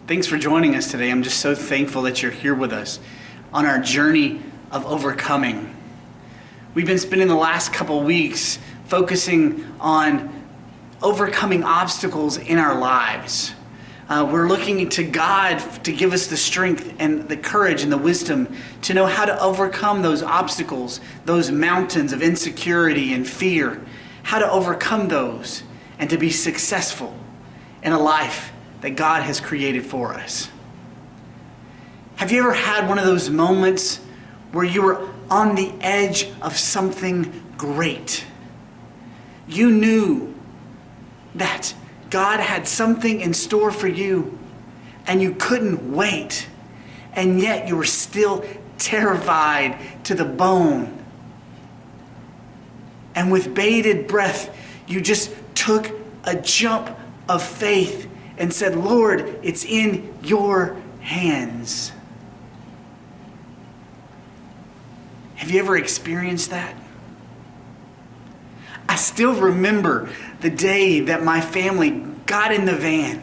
Thanks for joining us today. I'm just so thankful that you're here with us on our journey of overcoming. We've been spending the last couple weeks focusing on overcoming obstacles in our lives. We're looking to God to give us the strength and the courage and the wisdom to know how to overcome those obstacles, those mountains of insecurity and fear, how to overcome those and to be successful in a life that God has created for us. Have you ever had one of those moments where you were on the edge of something great? You knew that God had something in store for you and you couldn't wait, and yet you were still terrified to the bone. And with bated breath, you just took a jump of faith and said, Lord, it's in your hands. Have you ever experienced that? I still remember the day that my family got in the van,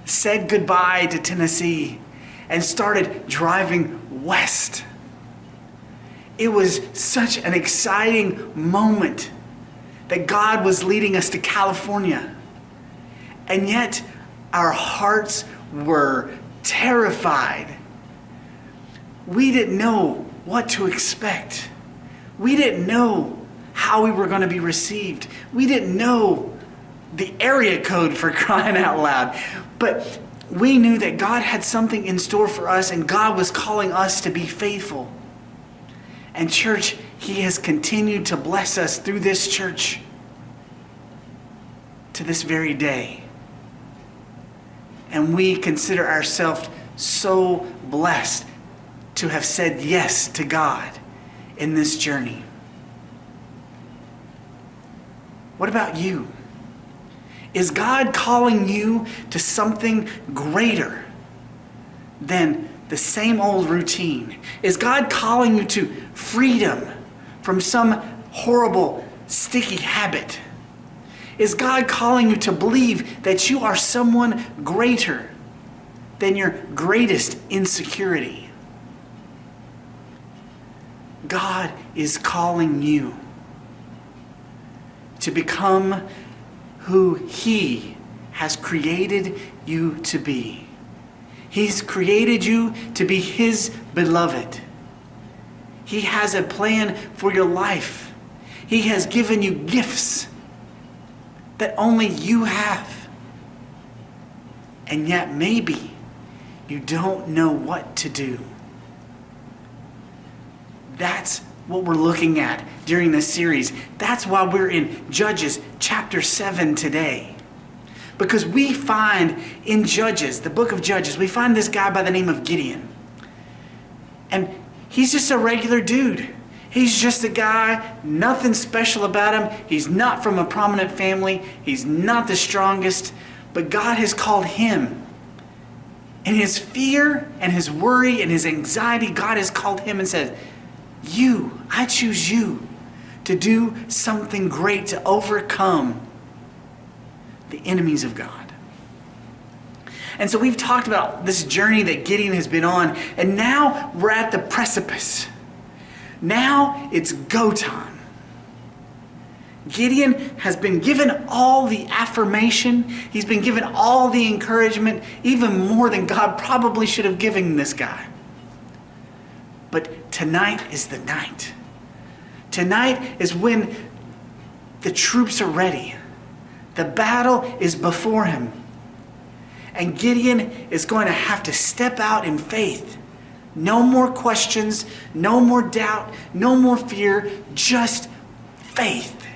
said goodbye to Tennessee, and started driving west. It was such an exciting moment that God was leading us to California. And yet, our hearts were terrified. We didn't know what to expect. We didn't know how we were going to be received. We didn't know the area code, for crying out loud. But we knew that God had something in store for us, and God was calling us to be faithful. And church, He has continued to bless us through this church to this very day. And we consider ourselves so blessed to have said yes to God in this journey. What about you? Is God calling you to something greater than the same old routine? Is God calling you to freedom from some horrible, sticky habit? Is God calling you to believe that you are someone greater than your greatest insecurity? God is calling you to become who He has created you to be. He's created you to be His beloved. He has a plan for your life. He has given you gifts that only you have. And yet maybe you don't know what to do. That's what we're looking at during this series. That's why we're in Judges chapter 7 today. Because we find in Judges, the book of Judges, we find this guy by the name of Gideon. And he's just a regular dude. He's just a guy, nothing special about him. He's not from a prominent family. He's not the strongest. But God has called him. In his fear and his worry and his anxiety, God has called him and said, I choose you to do something great to overcome the enemies of God. And so we've talked about this journey that Gideon has been on, and now we're at the precipice. Now it's go time. Gideon has been given all the affirmation. He's been given all the encouragement, even more than God probably should have given this guy. But tonight is the night. Tonight is when the troops are ready. The battle is before him. And Gideon is going to have to step out in faith. No more questions, no more doubt, no more fear, just faith.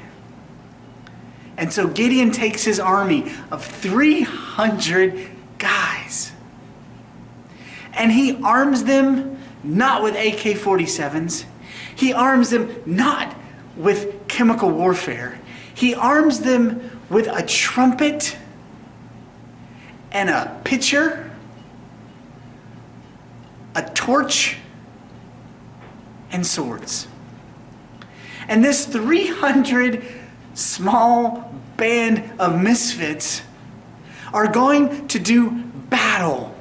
And so Gideon takes his army of 300 guys. And he arms them not with AK-47s. He arms them not with chemical warfare. He arms them with a trumpet and a pitcher, a torch, and swords. And this 300 small band of misfits are going to do battle battle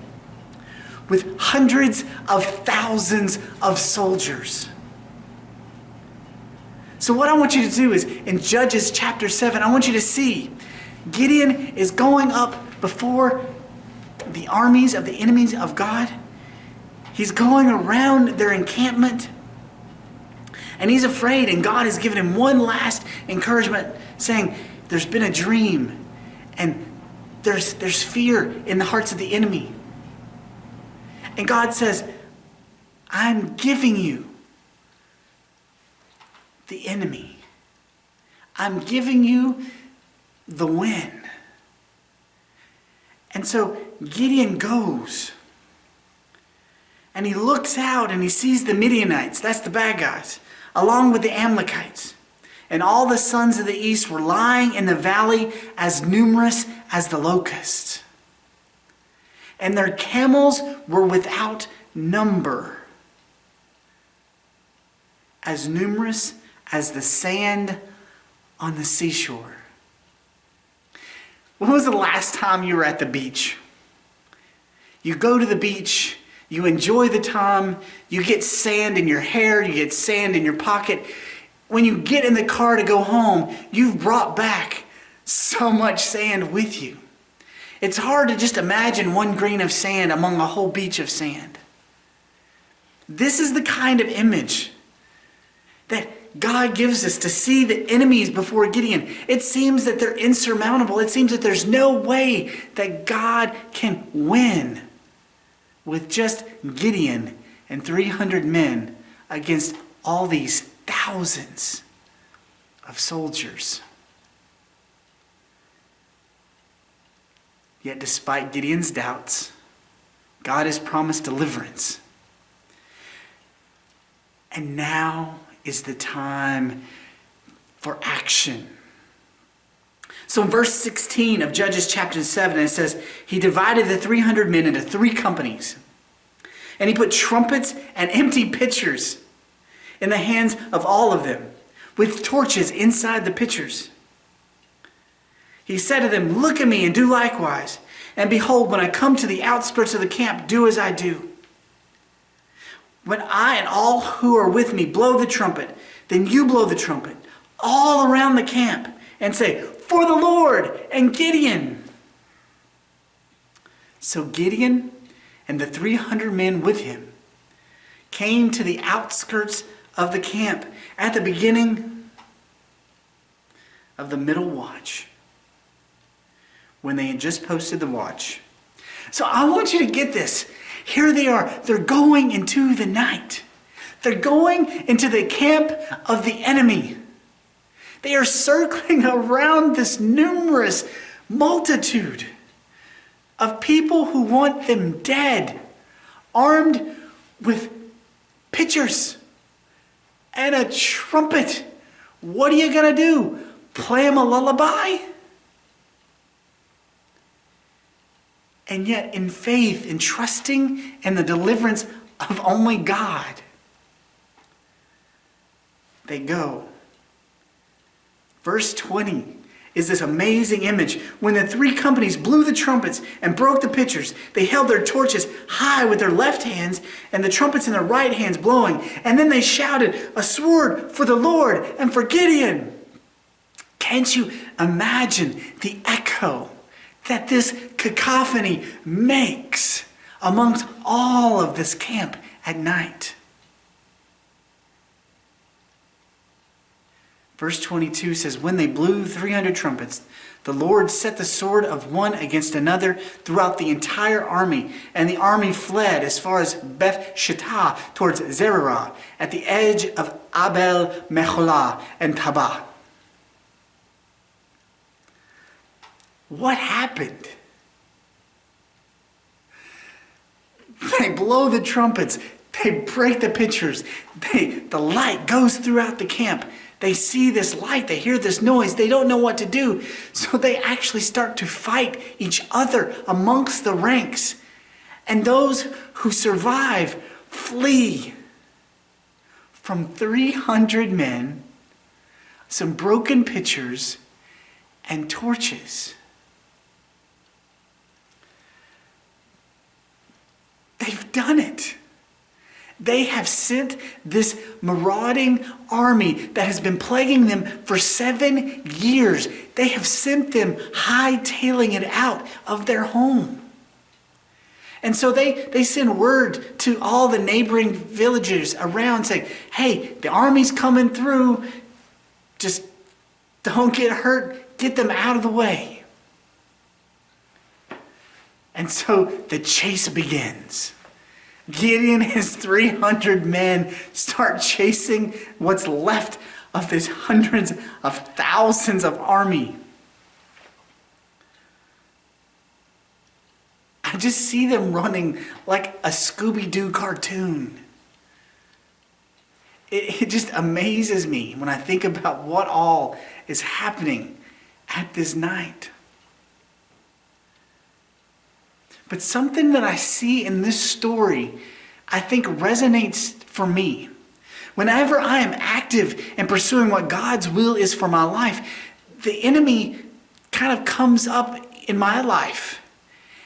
with hundreds of thousands of soldiers. So what I want you to do is, in Judges chapter 7, I want you to see Gideon is going up before the armies of the enemies of God. He's going around their encampment, and he's afraid, and God has given him one last encouragement, saying, there's been a dream, and there's fear in the hearts of the enemy. And God says, I'm giving you the enemy. I'm giving you the win. And so Gideon goes, and he looks out and he sees the Midianites, that's the bad guys, along with the Amalekites. And all the sons of the east were lying in the valley as numerous as the locusts. And their camels were without number, as numerous as the sand on the seashore. When was the last time you were at the beach? You go to the beach, you enjoy the time, you get sand in your hair, you get sand in your pocket. When you get in the car to go home, you've brought back so much sand with you. It's hard to just imagine one grain of sand among a whole beach of sand. This is the kind of image that God gives us to see the enemies before Gideon. It seems that they're insurmountable. It seems that there's no way that God can win with just Gideon and 300 men against all these thousands of soldiers. Yet despite Gideon's doubts, God has promised deliverance. And now is the time for action. So in verse 16 of Judges chapter 7, it says, he divided the 300 men into 3 companies. And he put trumpets and empty pitchers in the hands of all of them, with torches inside the pitchers. He said to them, look at me and do likewise. And behold, when I come to the outskirts of the camp, do as I do. When I and all who are with me blow the trumpet, then you blow the trumpet all around the camp and say, for the Lord and Gideon. So Gideon and the 300 men with him came to the outskirts of the camp at the beginning of the middle watch, when they had just posted the watch. So I want you to get this. Here they are. They're going into the night. They're going into the camp of the enemy. They are circling around this numerous multitude of people who want them dead, armed with pitchers and a trumpet. What are you going to do? Play them a lullaby? And yet in faith, in trusting in the deliverance of only God, they go. Verse 20 is this amazing image. When the 3 companies blew the trumpets and broke the pitchers, they held their torches high with their left hands and the trumpets in their right hands blowing. And then they shouted, a sword for the Lord and for Gideon. Can't you imagine the echo that this cacophony makes amongst all of this camp at night? Verse 22 says, when they blew 300 trumpets, the Lord set the sword of one against another throughout the entire army, and the army fled as far as Beth Shittah towards Zererah, at the edge of Abel Meholah and Tabah. What happened? They blow the trumpets. They break the pitchers. The light goes throughout the camp. They see this light. They hear this noise. They don't know what to do. So they actually start to fight each other amongst the ranks. And those who survive flee from 300 men, some broken pitchers, and torches. They've done it. They have sent this marauding army that has been plaguing them for 7 years. They have sent them hightailing it out of their home. And so they send word to all the neighboring villages around saying, hey, the army's coming through. Just don't get hurt. Get them out of the way. And so the chase begins. Gideon and his 300 men start chasing what's left of this hundreds of thousands of army. I just see them running like a Scooby-Doo cartoon. It just amazes me when I think about what all is happening at this night. But something that I see in this story, I think resonates for me. Whenever I am active in pursuing what God's will is for my life, the enemy kind of comes up in my life.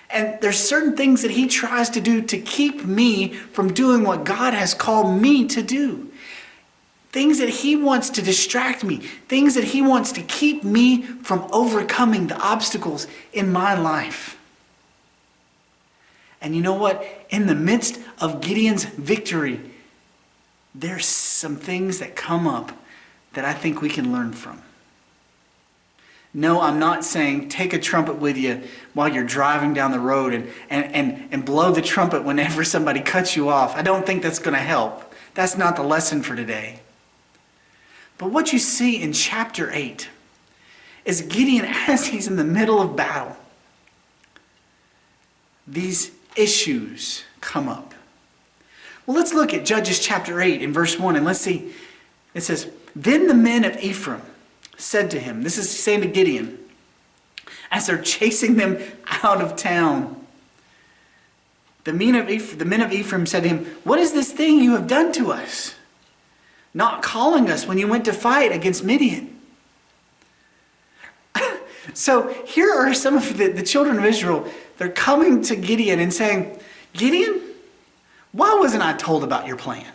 And there's certain things that he tries to do to keep me from doing what God has called me to do. Things that he wants to distract me. Things that he wants to keep me from overcoming the obstacles in my life. And you know what? In the midst of Gideon's victory, there's some things that come up that I think we can learn from. No, I'm not saying take a trumpet with you while you're driving down the road and blow the trumpet whenever somebody cuts you off. I don't think that's going to help. That's not the lesson for today. But what you see in chapter 8 is Gideon, as he's in the middle of battle, these issues come up. Well, let's look at Judges chapter 8 in verse 1 and let's see. It says, then the men of Ephraim said to him, this is saying to Gideon, as they're chasing them out of town. The men of Ephraim said to him, what is this thing you have done to us? Not calling us when you went to fight against Midian. So here are some of the children of Israel. They're coming to Gideon and saying, Gideon, why wasn't I told about your plan?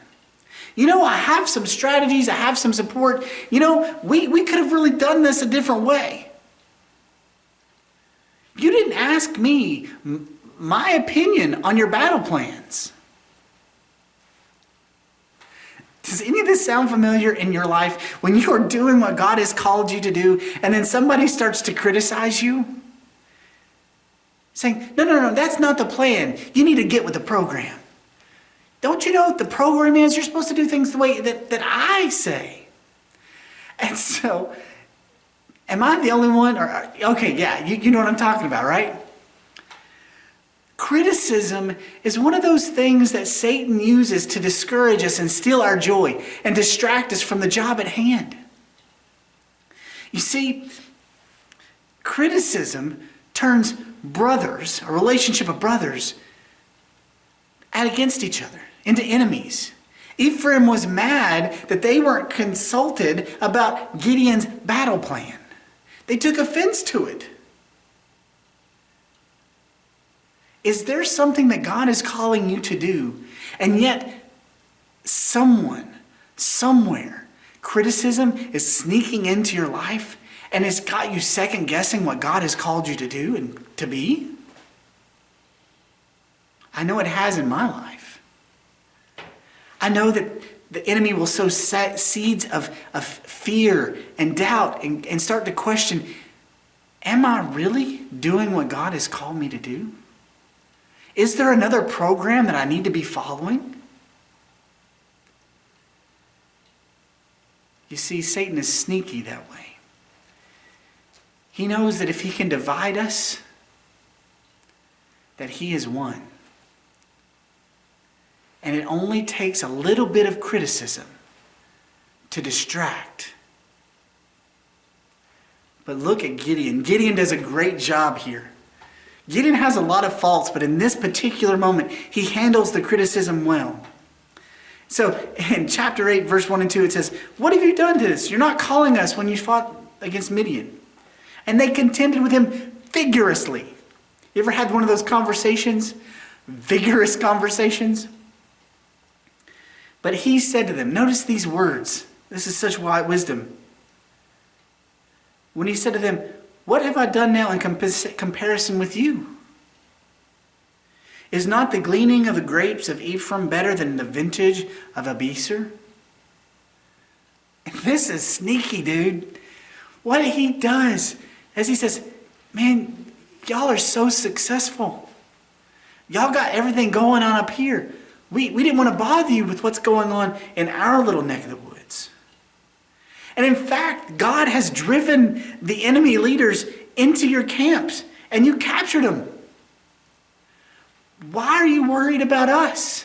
You know, I have some strategies. I have some support. You know, we could have really done this a different way. You didn't ask me my opinion on your battle plans. Does any of this sound familiar in your life when you are doing what God has called you to do and then somebody starts to criticize you? Saying, no, that's not the plan. You need to get with the program. Don't you know what the program is? You're supposed to do things the way that I say. And so, am I the only one? Okay, yeah, you know what I'm talking about, right? Criticism is one of those things that Satan uses to discourage us and steal our joy and distract us from the job at hand. You see, criticism turns brothers, a relationship of brothers, against each other, into enemies. Ephraim was mad that they weren't consulted about Gideon's battle plan. They took offense to it. Is there something that God is calling you to do, and yet someone, somewhere, criticism is sneaking into your life and it's got you second guessing what God has called you to do and to be? I know it has in my life. I know that the enemy will sow seeds of fear and doubt and start to question, am I really doing what God has called me to do? Is there another program that I need to be following? You see, Satan is sneaky that way. He knows that if he can divide us, that he has won. And it only takes a little bit of criticism to distract. But look at Gideon. Gideon does a great job here. Gideon has a lot of faults, but in this particular moment, he handles the criticism well. So in chapter 8, verse 1 and 2, it says, what have you done to us? You're not calling us when you fought against Midian. And they contended with him vigorously. You ever had one of those conversations vigorous conversations. But he said to them, notice these words. This is such wise wisdom. When he said to them, what have I done now in comparison with you? Is not the gleaning of the grapes of Ephraim better than the vintage of Abiezer? And this is sneaky, dude. What he does is he says, man, y'all are so successful. Y'all got everything going on up here. We didn't want to bother you with what's going on in our little neck of the woods. And in fact, God has driven the enemy leaders into your camps, and you captured them. Why are you worried about us?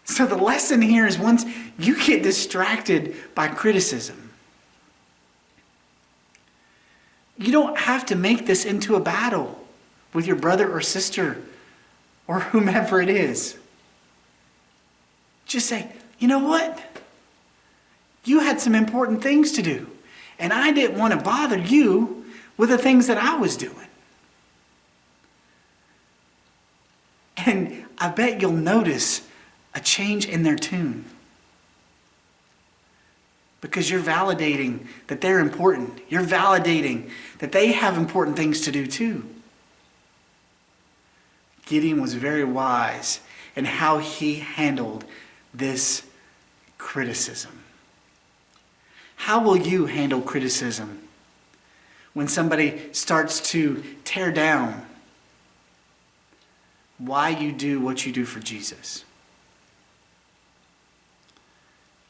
So the lesson here is once you get distracted by criticism, you don't have to make this into a battle with your brother or sister or whomever it is. Just say, you know what? You had some important things to do, and I didn't want to bother you with the things that I was doing. And I bet you'll notice a change in their tune. Because you're validating that they're important. You're validating that they have important things to do too. Gideon was very wise in how he handled this criticism. How will you handle criticism when somebody starts to tear down why you do what you do for Jesus?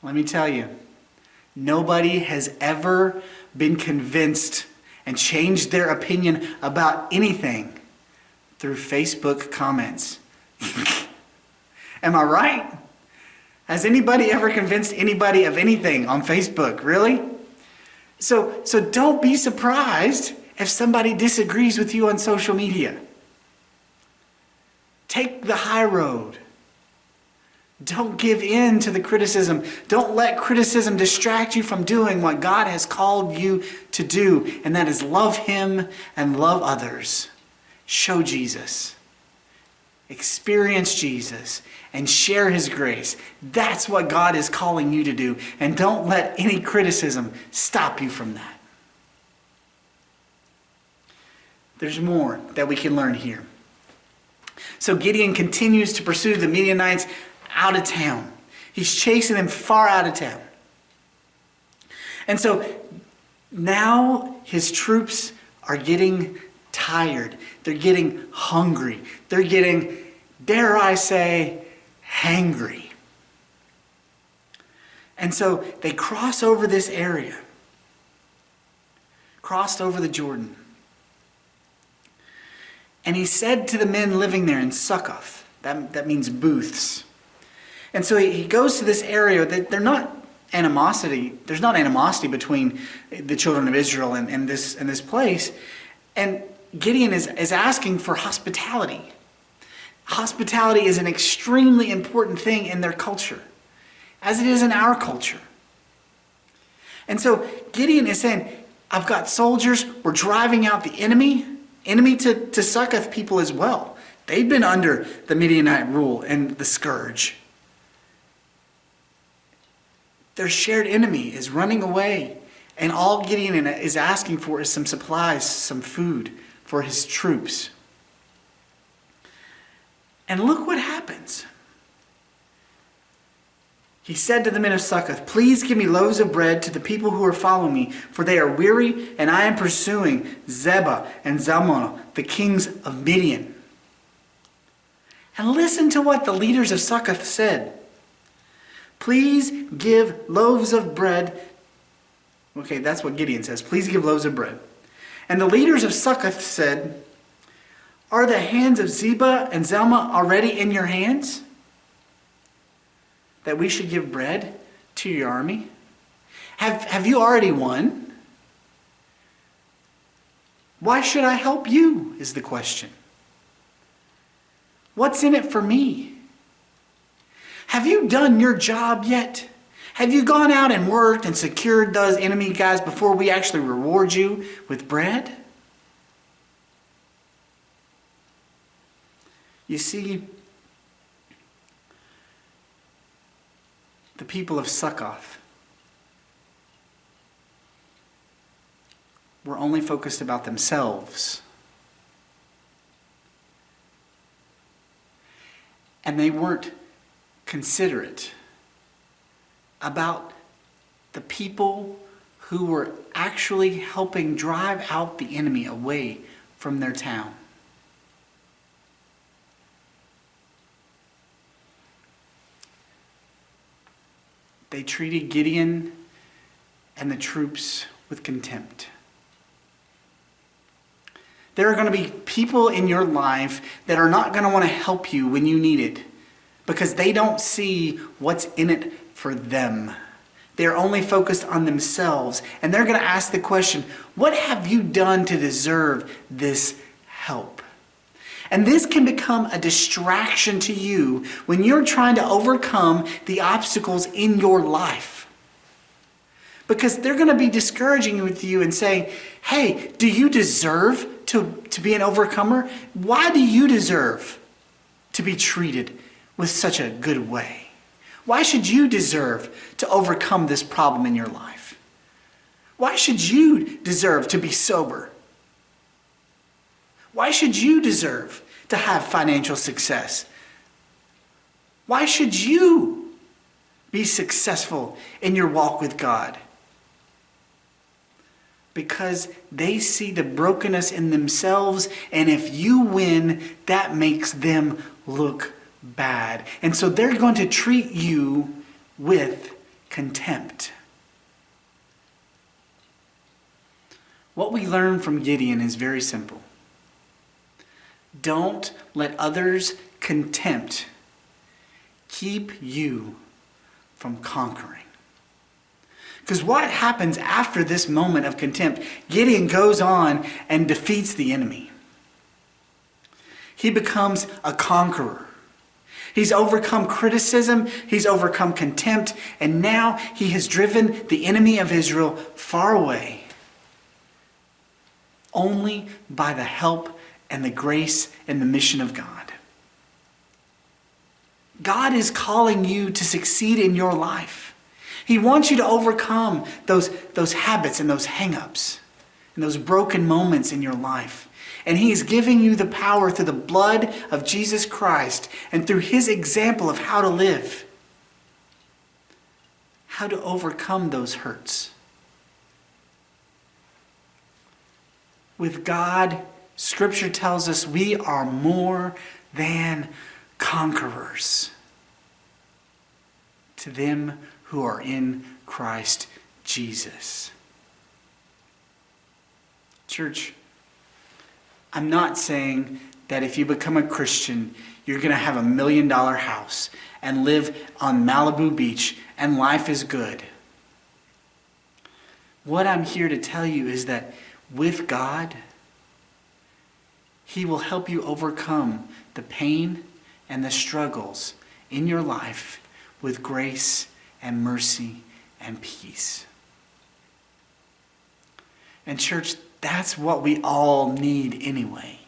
Let me tell you, nobody has ever been convinced and changed their opinion about anything through Facebook comments. Am I right? Has anybody ever convinced anybody of anything on Facebook? Really? So don't be surprised if somebody disagrees with you on social media. Take the high road. Don't give in to the criticism. Don't let criticism distract you from doing what God has called you to do, and that is love Him and love others. Show Jesus. Experience Jesus and share His grace. That's what God is calling you to do, and don't let any criticism stop you from that. There's more that we can learn here. So Gideon continues to pursue the Midianites out of town. He's chasing them far out of town. And so now his troops are getting tired. They're getting hungry. They're getting, dare I say, hangry. And so they cross over this area. Crossed over the Jordan. And he said to the men living there in Succoth, that means booths. And so he goes to this area that there's not animosity between the children of Israel and this place. And Gideon is asking for hospitality. Hospitality is an extremely important thing in their culture, as it is in our culture. And so Gideon is saying, I've got soldiers, we're driving out the enemy to Succoth people as well. They've been under the Midianite rule and the scourge. Their shared enemy is running away, and all Gideon is asking for is some supplies, some food for his troops. And look what happens. He said to the men of Succoth, please give me loaves of bread to the people who are following me, for they are weary, and I am pursuing Zebah and Zalmunna, the kings of Midian. And listen to what the leaders of Succoth said. Please give loaves of bread. Okay, that's what Gideon says. Please give loaves of bread. And the leaders of Succoth said, are the hands of Zebah and Zalmunna already in your hands, that we should give bread to your army? Have you already won? Why should I help you, is the question. What's in it for me? Have you done your job yet? Have you gone out and worked and secured those enemy guys before we actually reward you with bread? You see, the people of Succoth were only focused about themselves. And they weren't considerate about the people who were actually helping drive out the enemy away from their town. They treated Gideon and the troops with contempt. There are going to be people in your life that are not going to want to help you when you need it because they don't see what's in it for them. They're only focused on themselves, and they're going to ask the question, what have you done to deserve this help? And this can become a distraction to you when you're trying to overcome the obstacles in your life. Because they're going to be discouraging with you and saying, hey, do you deserve to be an overcomer? Why do you deserve to be treated with such a good way? Why should you deserve to overcome this problem in your life? Why should you deserve to be sober? Why should you deserve to have financial success? Why should you be successful in your walk with God? Because they see the brokenness in themselves, and if you win, that makes them look bad. And so they're going to treat you with contempt. What we learn from Gideon is very simple. Don't let others' contempt keep you from conquering. Because what happens after this moment of contempt? Gideon goes on and defeats the enemy. He becomes a conqueror. He's overcome criticism, he's overcome contempt, and now he has driven the enemy of Israel far away. Only by the help and the grace and the mission of God. God is calling you to succeed in your life. He wants you to overcome those habits and those hang-ups and those broken moments in your life. And he is giving you the power through the blood of Jesus Christ and through his example of how to live. How to overcome those hurts. With God, Scripture tells us we are more than conquerors to them who are in Christ Jesus. Church, I'm not saying that if you become a Christian, you're going to have $1 million house and live on Malibu Beach and life is good. What I'm here to tell you is that with God, he will help you overcome the pain and the struggles in your life with grace and mercy and peace. And church, that's what we all need anyway.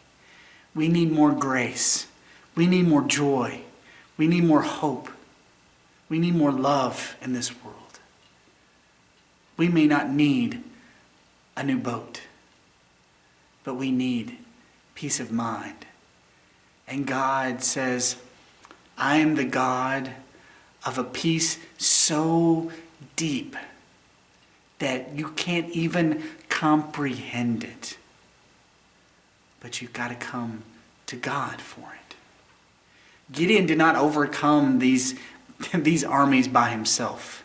We need more grace. We need more joy. We need more hope. We need more love in this world. We may not need a new boat, but we need peace of mind. And God says, I am the God of a peace so deep that you can't even comprehend it. But you've got to come to God for it. Gideon did not overcome these armies by himself.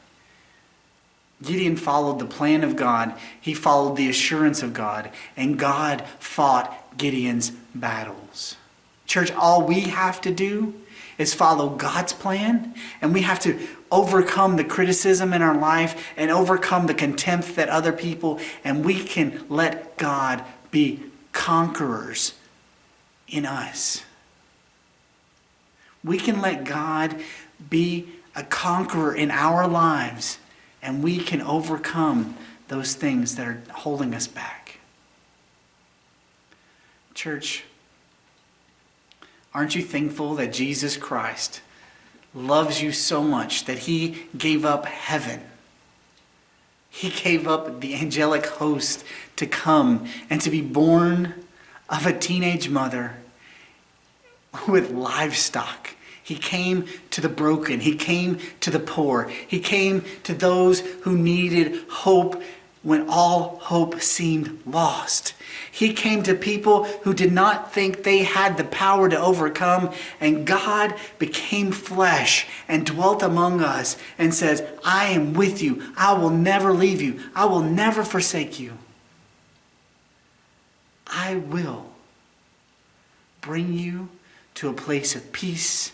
Gideon followed the plan of God. He followed the assurance of God. And God fought Gideon's battles. Church, all we have to do is follow God's plan, and we have to overcome the criticism in our life and overcome the contempt that other people, and we can let God be conquerors in us. We can let God be a conqueror in our lives, and we can overcome those things that are holding us back. Church, Aren't you thankful that Jesus Christ loves you so much that he gave up heaven? He gave up the angelic host to come and to be born of a teenage mother with livestock. He came to the broken. He came to the poor. He came to those who needed hope when all hope seemed lost. He came to people who did not think they had the power to overcome, and God became flesh and dwelt among us and says, I am with you. I will never leave you. I will never forsake you. I will bring you to a place of peace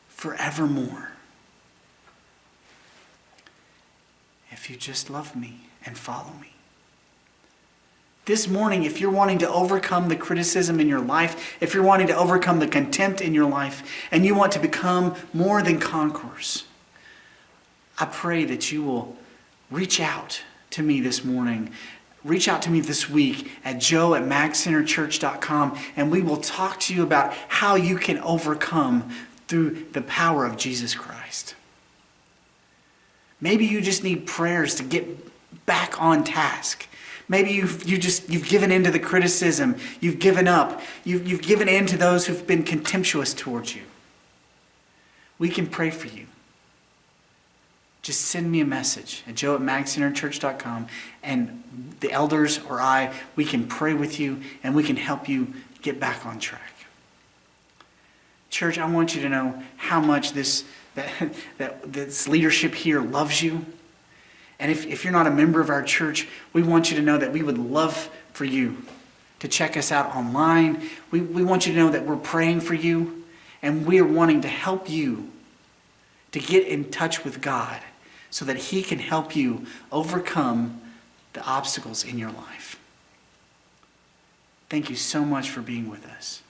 forevermore. If you just love me and follow me. This morning, if you're wanting to overcome the criticism in your life, if you're wanting to overcome the contempt in your life, and you want to become more than conquerors, I pray that you will reach out to me this morning. Reach out to me this week at joe@magcenterchurch.com, and we will talk to you about how you can overcome through the power of Jesus Christ. Maybe you just need prayers to get back on task. Maybe you've given in to the criticism. You've given up. You've given in to those who've been contemptuous towards you. We can pray for you. Just send me a message at joe@magcenterchurch.com, and the elders or I, we can pray with you and we can help you get back on track. Church, I want you to know how much this leadership here loves you. And if you're not a member of our church, we want you to know that we would love for you to check us out online. We want you to know that we're praying for you, and we are wanting to help you to get in touch with God so that he can help you overcome the obstacles in your life. Thank you so much for being with us.